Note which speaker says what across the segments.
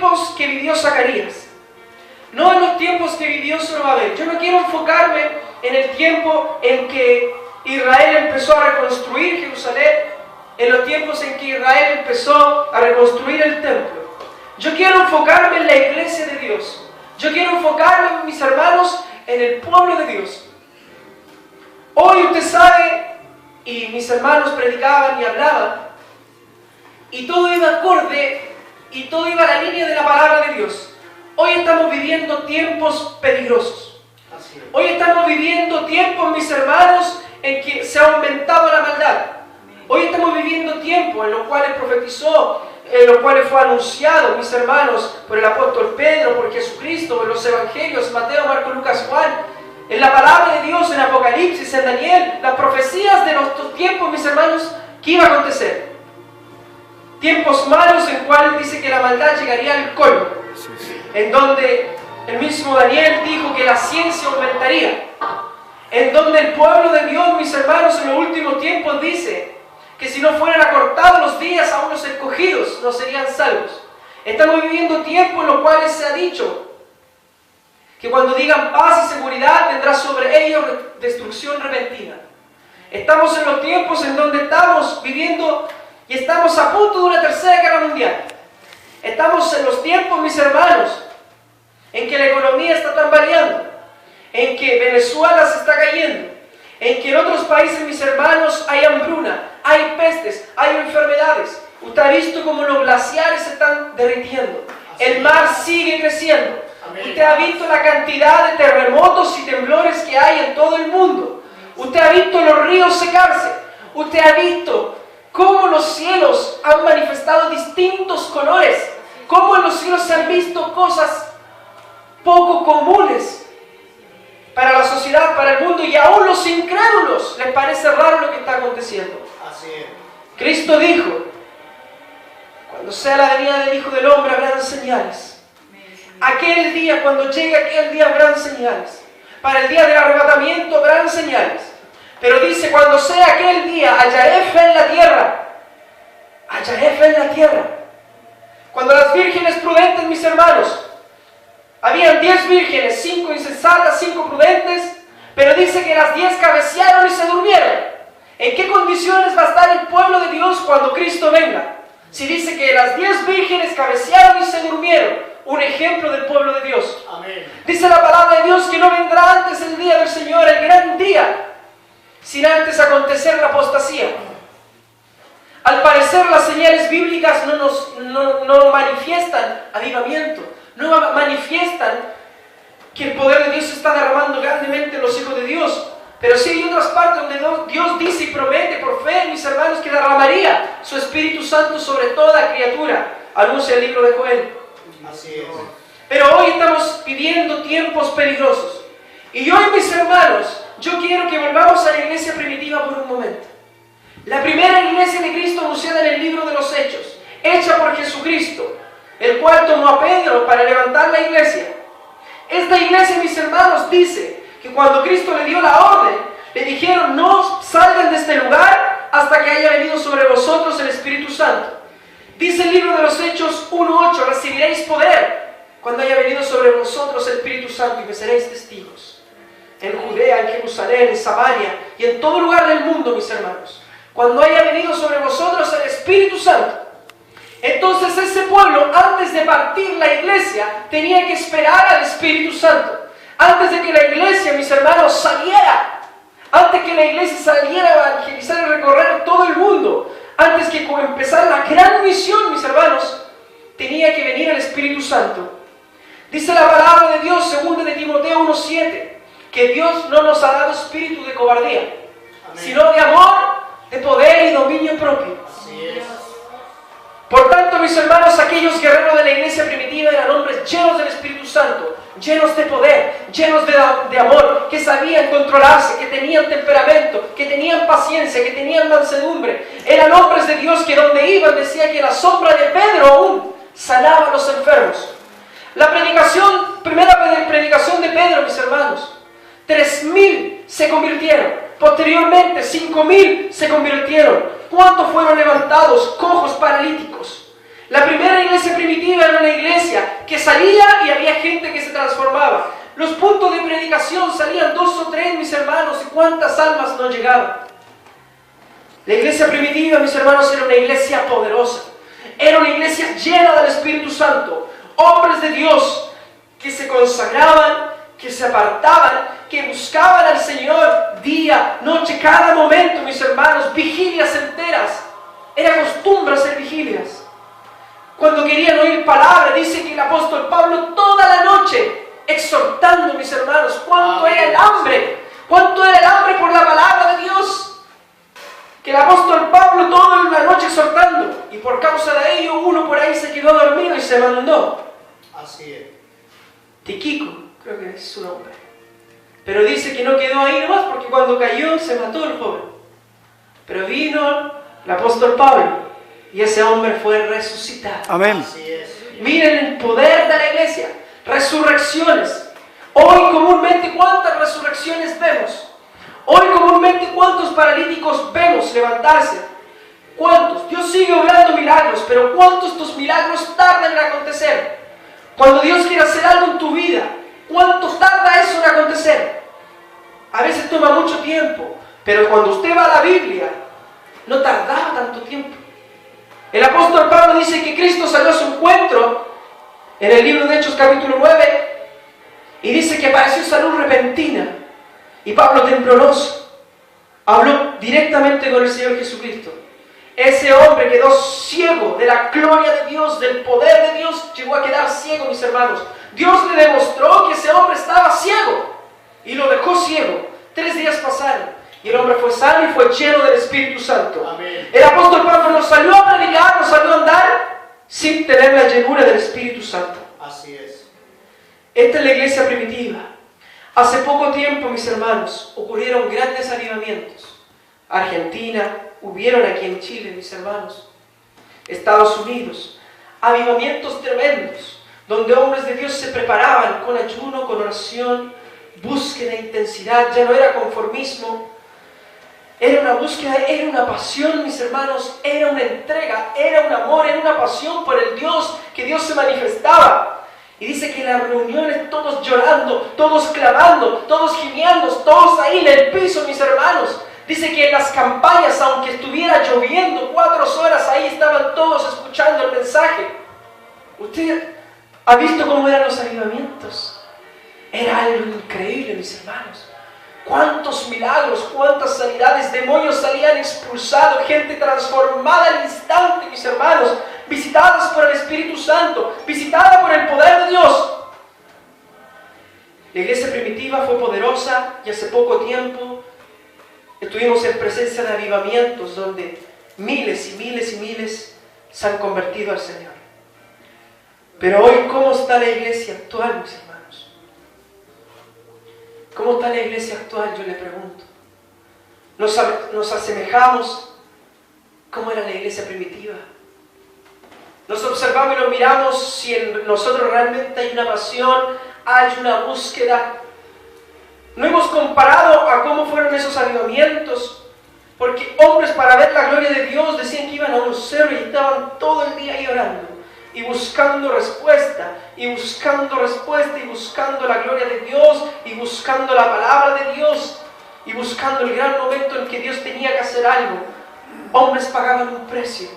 Speaker 1: tiempos que vivió Zacarías, no en los tiempos que vivió Zorobabel. Yo no quiero enfocarme en el tiempo en que Israel empezó a reconstruir Jerusalén, en los tiempos en que Israel empezó a reconstruir el templo. Yo quiero enfocarme en la iglesia de Dios. Yo quiero enfocarme, mis hermanos, en el pueblo de Dios. Hoy usted sabe, y mis hermanos predicaban y hablaban, y todo iba acorde, y todo iba a la línea de la palabra de Dios. Hoy estamos viviendo tiempos peligrosos. Hoy estamos viviendo tiempos, mis hermanos, en que se ha aumentado la maldad. Hoy estamos viviendo tiempos en los cuales profetizó, en los cuales fue anunciado, mis hermanos, por el apóstol Pedro, por Jesucristo, por los evangelios, Mateo, Marcos, Lucas, Juan, en la palabra de Dios, en Apocalipsis, en Daniel, las profecías de nuestros tiempos, mis hermanos, ¿qué iba a acontecer? Tiempos malos en cuales dice que la maldad llegaría al colmo, en donde el mismo Daniel dijo que la ciencia aumentaría, en donde el pueblo de Dios, mis hermanos, en los últimos tiempos dice que si no fueran acortados los días a unos escogidos, no serían salvos. Estamos viviendo tiempos en los cuales se ha dicho que cuando digan paz y seguridad tendrá sobre ellos destrucción repentina. Estamos en los tiempos en donde estamos viviendo y estamos a punto de una tercera guerra mundial. Estamos en los tiempos, mis hermanos, en que la economía está tambaleando, en que Venezuela se está cayendo, en que en otros países, mis hermanos, hay hambruna, hay pestes, hay enfermedades. Usted ha visto cómo los glaciares se están derritiendo, el mar sigue creciendo. Usted ha visto la cantidad de terremotos y temblores que hay en todo el mundo. Usted ha visto los ríos secarse. Usted ha visto cómo los cielos han manifestado distintos colores, cómo en los cielos se han visto cosas poco comunes para la sociedad, para el mundo, y aún los incrédulos les parece raro lo que está aconteciendo.
Speaker 2: Así es.
Speaker 1: Cristo dijo, cuando sea la venida del Hijo del Hombre habrán señales. Aquel día, cuando llegue aquel día, habrán señales. Para el día del arrebatamiento habrán señales. Pero dice, cuando sea aquel día, hallaré fe en la tierra. Hallaré fe en la tierra. Cuando las vírgenes prudentes, mis hermanos, habían 10 vírgenes, 5 insensatas, 5 prudentes, pero dice que las 10 cabecearon y se durmieron. ¿En qué condiciones va a estar el pueblo de Dios cuando Cristo venga? Si dice que las 10 vírgenes cabecearon y se durmieron, un ejemplo del pueblo de Dios.
Speaker 2: Amén.
Speaker 1: Dice la palabra de Dios que no vendrá antes el día del Señor, el gran día, sin antes acontecer la apostasía. Al parecer las señales bíblicas no manifiestan avivamiento, no manifiestan que el poder de Dios se está derramando grandemente en los hijos de Dios. Pero sí hay otras partes donde Dios dice y promete por fe, mis hermanos, que derramaría su Espíritu Santo sobre toda criatura. Anuncia el libro de Joel.
Speaker 2: Así es.
Speaker 1: Pero hoy estamos viviendo tiempos peligrosos. Y hoy, mis hermanos, yo quiero que volvamos a la iglesia primitiva por un momento. La primera iglesia de Cristo anunciada en el libro de los Hechos, hecha por Jesucristo, el cual tomó a Pedro para levantar la iglesia. Esta iglesia, mis hermanos, dice que cuando Cristo le dio la orden, le dijeron, no salgan de este lugar hasta que haya venido sobre vosotros el Espíritu Santo. Dice el libro de los Hechos 1:8, recibiréis poder cuando haya venido sobre vosotros el Espíritu Santo y me seréis testigos. En Judea, en Jerusalén, en Samaria y en todo lugar del mundo, mis hermanos. Cuando haya venido sobre vosotros el Espíritu Santo. Entonces ese pueblo, antes de partir la iglesia, tenía que esperar al Espíritu Santo. Antes de que la iglesia, mis hermanos, saliera, antes que la iglesia saliera a evangelizar y recorrer todo el mundo, antes que empezara la gran misión, mis hermanos, tenía que venir el Espíritu Santo. Dice la palabra de Dios, 2 de Timoteo 1:7, que Dios no nos ha dado espíritu de cobardía, sino de amor, de poder y dominio propio.
Speaker 2: Así es.
Speaker 1: Por tanto, mis hermanos, aquellos guerreros de la iglesia primitiva eran hombres llenos del Espíritu Santo, llenos de poder, llenos de amor, que sabían controlarse, que tenían temperamento, que tenían paciencia, que tenían mansedumbre. Eran hombres de Dios que donde iban decía que la sombra de Pedro aún sanaba a los enfermos. La primera predicación de Pedro, mis hermanos, 3,000 se convirtieron. Posteriormente, 5,000 se convirtieron. ¿Cuántos fueron levantados? Cojos, paralíticos. La primera iglesia primitiva era una iglesia iglesia que salía y había gente que se transformaba. Los puntos de predicación salían 2 o 3, mis hermanos, y cuántas almas no llegaban. La iglesia primitiva, mis hermanos, era una iglesia poderosa. Era una iglesia llena del Espíritu Santo. Hombres de Dios que se consagraban, que se apartaban, que buscaban al Señor día, noche, cada momento, mis hermanos, vigilias enteras. Era costumbre hacer vigilias. Cuando querían oír palabra, dice que el apóstol Pablo toda la noche exhortando, mis hermanos, cuánto era el hambre, cuánto era el hambre por la palabra de Dios. Que el apóstol Pablo toda la noche exhortando, y por causa de ello uno por ahí se quedó dormido y se mandó.
Speaker 2: Así es.
Speaker 1: Tiquico, creo que es su nombre. Pero dice que no quedó ahí nomás porque cuando cayó se mató el joven. Pero vino el apóstol Pablo y ese hombre fue resucitado.
Speaker 3: Amén.
Speaker 2: Así es.
Speaker 1: Miren el poder de la iglesia. Resurrecciones. Hoy comúnmente, ¿cuántas resurrecciones vemos? Hoy comúnmente, ¿cuántos paralíticos vemos levantarse? ¿Cuántos? Dios sigue obrando milagros, pero ¿cuántos estos milagros tardan en acontecer? Cuando Dios quiere hacer algo en tu vida, ¿cuánto tarda eso en acontecer? A veces toma mucho tiempo, pero cuando usted va a la Biblia, no tardaba tanto tiempo. El apóstol Pablo dice que Cristo salió a su encuentro en el libro de Hechos capítulo 9 y dice que apareció salud repentina y Pablo tembloroso habló directamente con el Señor Jesucristo. Ese hombre quedó ciego de la gloria de Dios, del poder de Dios, llegó a quedar ciego, mis hermanos. Dios le demostró que ese hombre estaba ciego y lo dejó ciego. 3 días pasaron y el hombre fue sano y fue lleno del Espíritu Santo.
Speaker 2: Amén.
Speaker 1: El apóstol Pablo nos salió a predicar, nos salió a andar sin tener la llenura del Espíritu Santo.
Speaker 2: Así es.
Speaker 1: Esta es la iglesia primitiva. Hace poco tiempo, mis hermanos, ocurrieron grandes avivamientos. Argentina, hubieron aquí en Chile, mis hermanos. Estados Unidos, avivamientos tremendos, donde hombres de Dios se preparaban con ayuno, con oración, búsqueda, intensidad. Ya no era conformismo, era una búsqueda, era una pasión, mis hermanos, era una entrega, era un amor, era una pasión por el Dios, que Dios se manifestaba. Y dice que en las reuniones todos llorando, todos clamando, todos gimiendo, todos ahí en el piso, mis hermanos. Dice que en las campañas, aunque estuviera lloviendo 4 horas, ahí estaban todos escuchando el mensaje. ¿Usted ha visto cómo eran los avivamientos? Era algo increíble, mis hermanos. Cuántos milagros, cuántas sanidades, demonios salían expulsados, gente transformada al instante, mis hermanos, visitadas por el Espíritu Santo, visitada por el poder de Dios. La iglesia primitiva fue poderosa y hace poco tiempo estuvimos en presencia de avivamientos donde miles y miles y miles se han convertido al Señor. Pero hoy, ¿cómo está la iglesia actual, mis hermanos? ¿Cómo está la iglesia actual? Yo le pregunto. ¿Nos asemejamos cómo era la iglesia primitiva? Nos observamos y nos miramos si en nosotros realmente hay una pasión, hay una búsqueda. No hemos comparado a cómo fueron esos avivamientos, porque hombres para ver la gloria de Dios decían que iban a un cerro y estaban todo el día ahí orando y buscando respuesta, y buscando respuesta, y buscando la gloria de Dios, y buscando la palabra de Dios, y buscando el gran momento en que Dios tenía que hacer algo. Hombres pagaban un precio.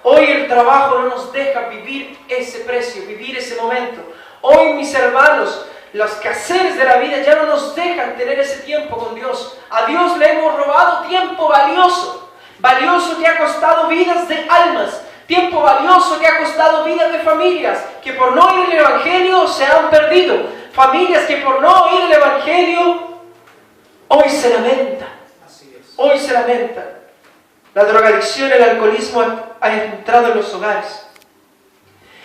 Speaker 1: Hoy el trabajo no nos deja vivir ese precio, vivir ese momento. Hoy, mis hermanos, los quehaceres de la vida ya no nos dejan tener ese tiempo con Dios. A Dios le hemos robado tiempo valioso, valioso que ha costado vidas de almas, tiempo valioso que ha costado vidas de familias que por no oír el Evangelio se han perdido, familias que por no oír el Evangelio hoy se lamentan.
Speaker 2: Así es.
Speaker 1: Hoy se lamentan. La drogadicción, el alcoholismo ha entrado en los hogares.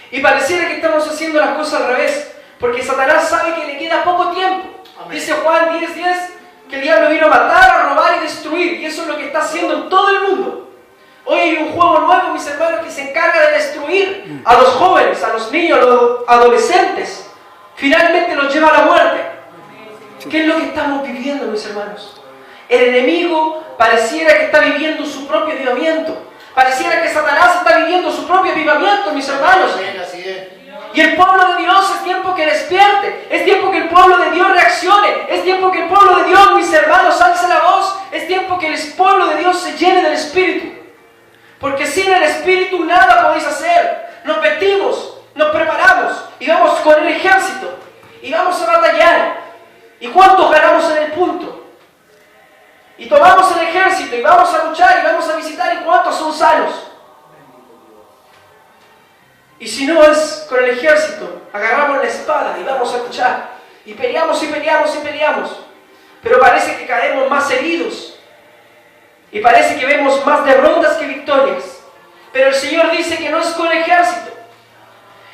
Speaker 1: Y pareciera que estamos haciendo las cosas al revés, porque Satanás sabe que le queda poco tiempo. Amén. Dice Juan 10:10 que el diablo vino a matar, a robar y destruir, y eso es lo que está haciendo en todo el mundo. Hoy hay un juego nuevo, mis hermanos, que se encarga de destruir a los jóvenes, a los niños, a los adolescentes. Finalmente los lleva a la muerte. ¿Qué es lo que estamos viviendo, mis hermanos? El enemigo pareciera que está viviendo su propio avivamiento. Pareciera que Satanás está viviendo su propio avivamiento, mis hermanos.
Speaker 2: Así es.
Speaker 1: Y el pueblo despierte. Es tiempo que el pueblo de Dios reaccione. Es tiempo que el pueblo de Dios, mis hermanos, alce la voz. Es tiempo que el pueblo de Dios se llene del Espíritu. Porque sin el Espíritu nada podéis hacer. Nos vestimos, nos preparamos y vamos con el ejército. Y vamos a batallar. ¿Y cuántos ganamos en el punto? Y tomamos el ejército y vamos a luchar y vamos a visitar y cuántos son sanos. Y si no es con el ejército, agarramos la espada y vamos a luchar. Y peleamos y peleamos y peleamos. Pero parece que caemos más heridos. Y parece que vemos más derrotas que victorias. Pero el Señor dice que no es con ejército.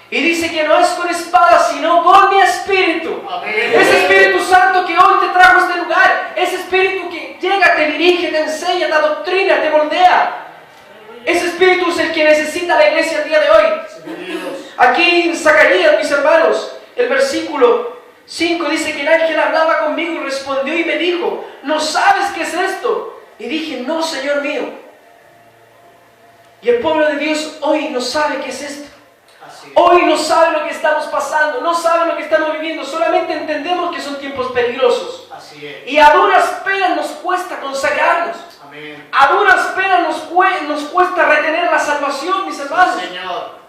Speaker 1: Y dice que no es con espada, sino con mi Espíritu.
Speaker 2: Amén.
Speaker 1: Ese Espíritu Santo que hoy te trajo a este lugar. Ese Espíritu que llega, te dirige, te enseña, te adoctrina, te moldea. Ese Espíritu es el que necesita la iglesia el día de hoy. Aquí en Zacarías, mis hermanos, el versículo 5 dice que el ángel hablaba conmigo y respondió y me dijo, ¿no sabes qué es esto? Y dije, no, Señor mío. Y el pueblo de Dios hoy no sabe qué es esto. Hoy no sabe lo que estamos pasando, no sabe lo que estamos viviendo, solamente entendemos que son tiempos peligrosos.
Speaker 2: Así es.
Speaker 1: Y a duras penas nos cuesta consagrarnos.
Speaker 2: Amén.
Speaker 1: A duras penas nos cuesta retener la salvación, mis hermanos.
Speaker 2: Sí, Señor.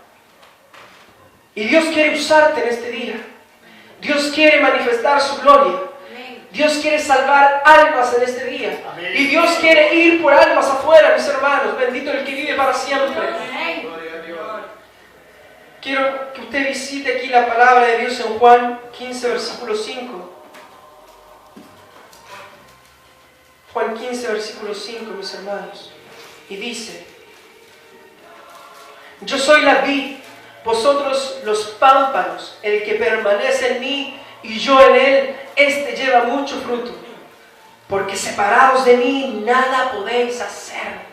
Speaker 1: Y Dios quiere usarte en este día. Dios quiere manifestar su gloria. Dios quiere salvar almas en este día.
Speaker 2: Amén.
Speaker 1: Y Dios quiere ir por almas afuera, mis hermanos. Bendito el que vive para siempre.
Speaker 2: Gloria a Dios.
Speaker 1: Quiero que usted visite aquí la palabra de Dios en Juan 15, versículo 5. Juan 15, versículo 5, mis hermanos. Y dice, yo soy la vid, vosotros los pámpanos, el que permanece en mí y yo en él, este lleva mucho fruto. Porque separados de mí nada podéis hacer.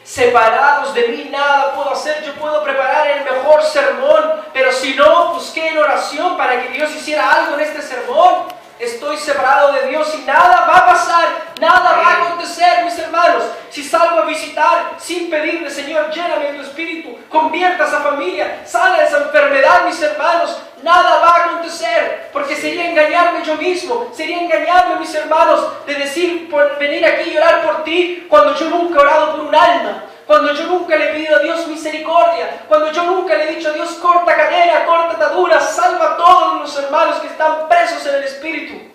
Speaker 1: Separados de mí nada puedo hacer. Yo puedo preparar el mejor sermón, pero si no busqué en oración para que Dios hiciera algo en este sermón, estoy separado de Dios y nada va a pasar, nada va a acontecer, mis hermanos. Si salgo a visitar sin pedirle, Señor, lléname de tu espíritu, convierta a esa familia, sana esa enfermedad, mis hermanos, nada va a acontecer, porque sería engañarme yo mismo, sería engañarme, mis hermanos, de decir, por venir aquí y orar por ti, cuando yo nunca he orado por un alma. Cuando yo nunca le he pedido a Dios misericordia, cuando yo nunca le he dicho a Dios corta cadena, corta atadura, salva a todos los hermanos que están presos en el Espíritu.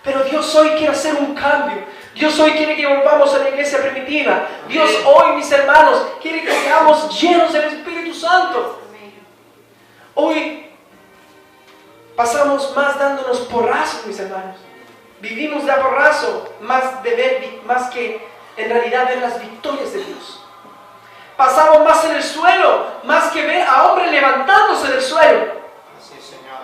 Speaker 1: Pero Dios hoy quiere hacer un cambio. Dios hoy quiere que volvamos a la iglesia primitiva. Dios hoy, mis hermanos, quiere que seamos llenos del Espíritu Santo. Hoy pasamos más dándonos porrazos, mis hermanos. Vivimos de a porrazo, más que en realidad ver las victorias de Dios. Pasamos más en el suelo, más que ver a hombres levantándose del suelo.
Speaker 2: Así es, Señor.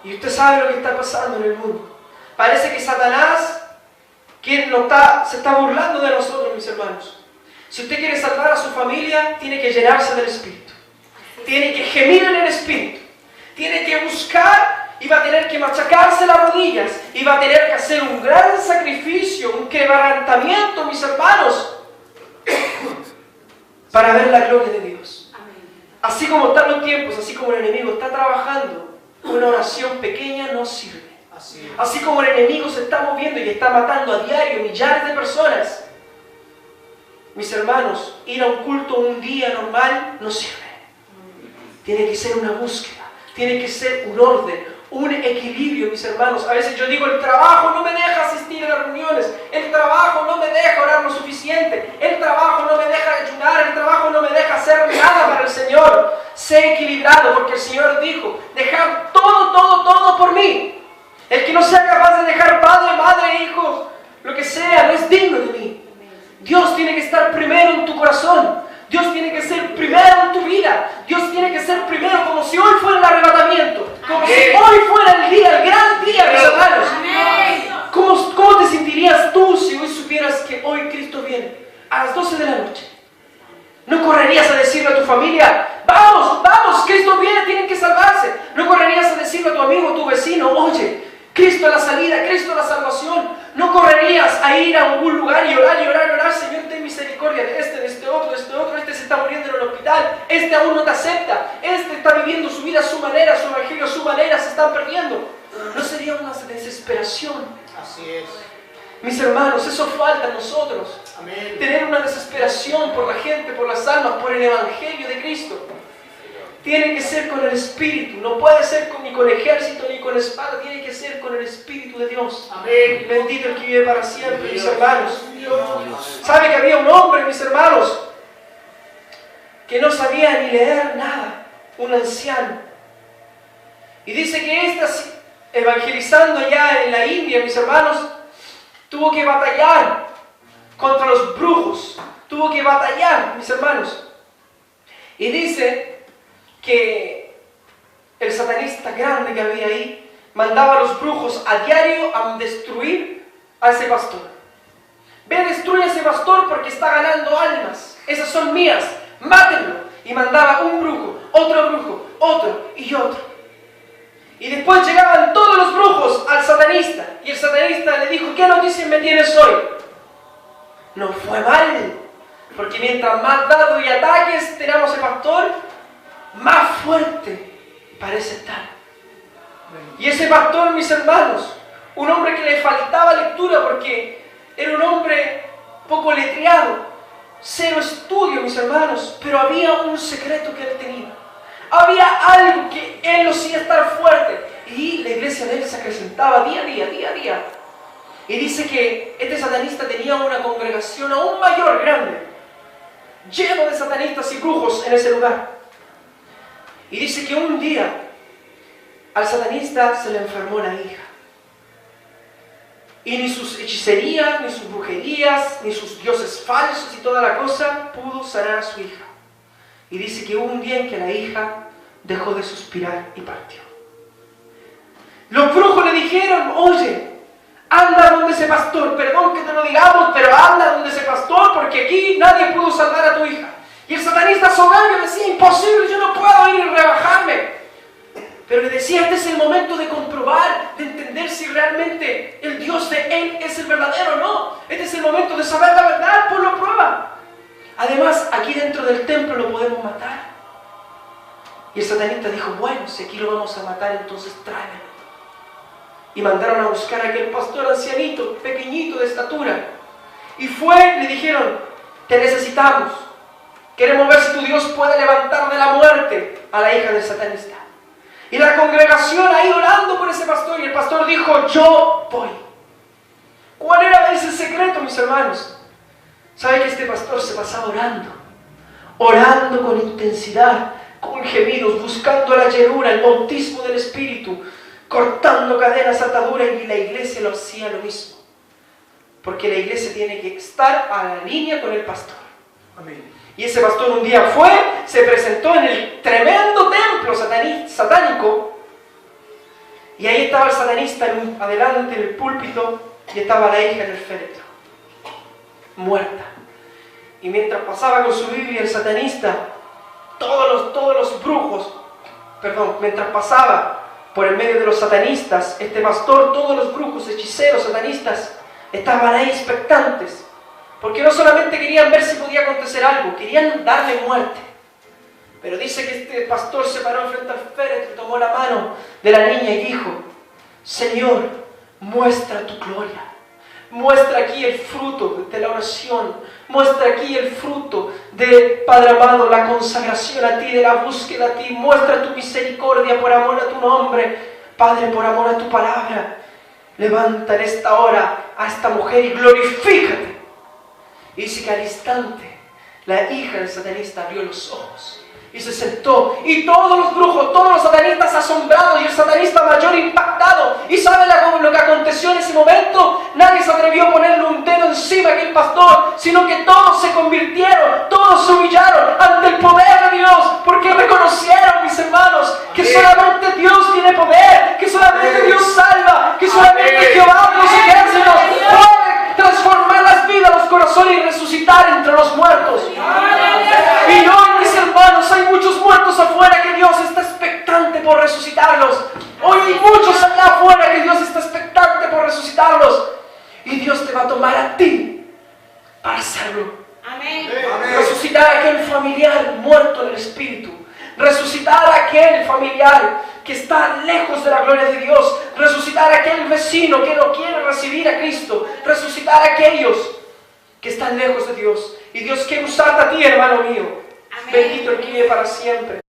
Speaker 1: Y usted sabe lo que está pasando en el mundo. Parece que Satanás se está burlando de nosotros, mis hermanos. Si usted quiere salvar a su familia, tiene que llenarse del Espíritu. Tiene que gemir en el Espíritu. Tiene que buscar y va a tener que machacarse las rodillas y va a tener que hacer un gran sacrificio, un quebrantamiento, mis hermanos, para ver la gloria de Dios. Así como están los tiempos, así como el enemigo está trabajando, una oración pequeña no sirve. Así como el enemigo se está moviendo y está matando a diario millares de personas, mis hermanos, ir a un culto un día normal no sirve. Tiene que ser una búsqueda, tiene que ser un orden, un equilibrio, mis hermanos. A veces yo digo, el trabajo no me deja asistir a las reuniones, el trabajo no me deja orar lo suficiente, el trabajo no me deja ayunar, el trabajo no me deja hacer nada para el Señor. Sé equilibrado, porque el Señor dijo, dejad todo por mí. El que no sea capaz de dejar padre, madre, hijos, lo que sea, no es digno de mí. Dios tiene que estar primero en tu corazón. Dios tiene que ser primero en tu vida. Dios tiene que ser primero, como si hoy fuera el arrebatamiento. Como si hoy fuera el día, el gran día, mis hermanos. ¿Cómo te sentirías tú si hoy supieras que hoy Cristo viene a las 12 de la noche? ¿No correrías a decirle a tu familia, vamos, Cristo viene, tienen que salvarse? ¿No correrías a decirle a tu amigo, a tu vecino, oye, Cristo es la salida, Cristo es la salvación? ¿No correrías a ir a algún lugar y orar, Señor, ten misericordia de este otro, este se está muriendo en el hospital? este aún no te acepta, este está viviendo su vida a su manera, su evangelio a su manera, se están perdiendo. ¿No sería una desesperación?
Speaker 2: Así es.
Speaker 1: Mis hermanos, eso falta a nosotros.
Speaker 2: Amén.
Speaker 1: Tener una desesperación por la gente, por las almas, por el evangelio de Cristo. Tiene que ser con el Espíritu, no puede ser ni con ejército ni con espada, tiene que ser con el Espíritu de Dios.
Speaker 2: Amén.
Speaker 1: Bendito el que vive para siempre, mis hermanos. ¿Sabe que había un hombre, mis hermanos, que no sabía ni leer nada? Un anciano. Y dice que evangelizando allá en la India, mis hermanos, tuvo que batallar contra los brujos. Tuvo que batallar, mis hermanos. Y dice que el satanista grande que había ahí mandaba a los brujos a diario a destruir a ese pastor. Ve, destruye a ese pastor porque está ganando almas. Esas son mías, mátenlo. Y mandaba un brujo, otro y otro. Y después llegaban todos los brujos al satanista. Y el satanista le dijo: ¿qué noticia me tienes hoy? No fue mal, porque mientras más dados y ataques tenemos al pastor, más fuerte parece estar. Y ese pastor, mis hermanos, un hombre que le faltaba lectura porque era un hombre poco letreado, cero estudio, mis hermanos, pero había un secreto que él tenía. Había algo que él lo hacía estar fuerte. Y la iglesia de él se acrecentaba día a día. Y dice que este satanista tenía una congregación aún mayor, grande, lleno de satanistas y brujos en ese lugar. Y dice que un día al satanista se le enfermó la hija. Y ni sus hechicerías, ni sus brujerías, ni sus dioses falsos y toda la cosa pudo sanar a su hija. Y dice que hubo un día en que la hija dejó de suspirar y partió. Los brujos le dijeron: oye, anda donde ese pastor, perdón que te lo digamos, pero anda donde ese pastor porque aquí nadie pudo salvar a tu hija. Y el satanista soberbio decía: imposible, yo no puedo ir y rebajarme. Pero le decía: este es el momento de comprobar, de entender si realmente el Dios de él es el verdadero o no. Este es el momento de saber la verdad, ponlo a prueba. Además, aquí dentro del templo lo podemos matar. Y el satanista dijo: bueno, si aquí lo vamos a matar, entonces tráemelo. Y mandaron a buscar a aquel pastor ancianito, pequeñito de estatura. Y le dijeron: te necesitamos. Queremos ver si tu Dios puede levantar de la muerte a la hija del satanista. Y la congregación ahí orando por ese pastor. Y el pastor dijo: yo voy. ¿Cuál era ese secreto, mis hermanos? ¿Sabe que este pastor se pasaba orando? Orando con intensidad, con gemidos, buscando la llenura, el bautismo del Espíritu, cortando cadenas, ataduras, y la iglesia lo hacía lo mismo. Porque la iglesia tiene que estar a la línea con el pastor. Amén. Y ese pastor un día se presentó en el tremendo templo satánico, y ahí estaba el satanista adelante en el púlpito, y estaba la hija en el féretro, muerta. Y mientras pasaba con su Biblia el satanista, todos los brujos, mientras pasaba por el medio de los satanistas, este pastor, todos los brujos, hechiceros, satanistas, estaban ahí expectantes. Porque no solamente querían ver si podía acontecer algo, querían darle muerte. Pero dice que este pastor se paró frente al féretro, tomó la mano de la niña y dijo: Señor, muestra tu gloria. Muestra aquí el fruto de la oración. Muestra aquí el fruto de, Padre amado, la consagración a ti, de la búsqueda a ti. Muestra tu misericordia por amor a tu nombre, Padre, por amor a tu palabra. Levanta en esta hora a esta mujer y glorifícate. Y dice que al instante la hija del satanista abrió los ojos y se sentó, y todos los brujos, todos los satanistas asombrados, y el satanista mayor impactado. ¿Y sabe lo que aconteció en ese momento? Nadie se atrevió a ponerle un dedo encima a aquel pastor, sino que todos se convirtieron, todos se humillaron ante el poder de Dios, porque reconocieron, mis hermanos, que solamente Dios tiene poder, que solamente Dios salva, que solamente Jehová de los ejércitos puede transformar las vidas, los corazones y resucitar entre los muertos. Y hoy, mis hermanos, hay muchos muertos afuera que Dios está expectante por resucitarlos. Hoy hay muchos allá afuera que Dios está expectante por resucitarlos. Y Dios te va a tomar a ti para hacerlo.
Speaker 3: Amén.
Speaker 2: Amén.
Speaker 1: Resucitar a aquel familiar muerto en el espíritu. Resucitar a aquel familiar que está lejos de la gloria de Dios. Resucitar a aquel vecino que no quiere recibir a Cristo. Resucitar a aquellos que están lejos de Dios. Y Dios quiere usarte a ti, hermano mío.
Speaker 3: Amén.
Speaker 1: Bendito el que vive para siempre.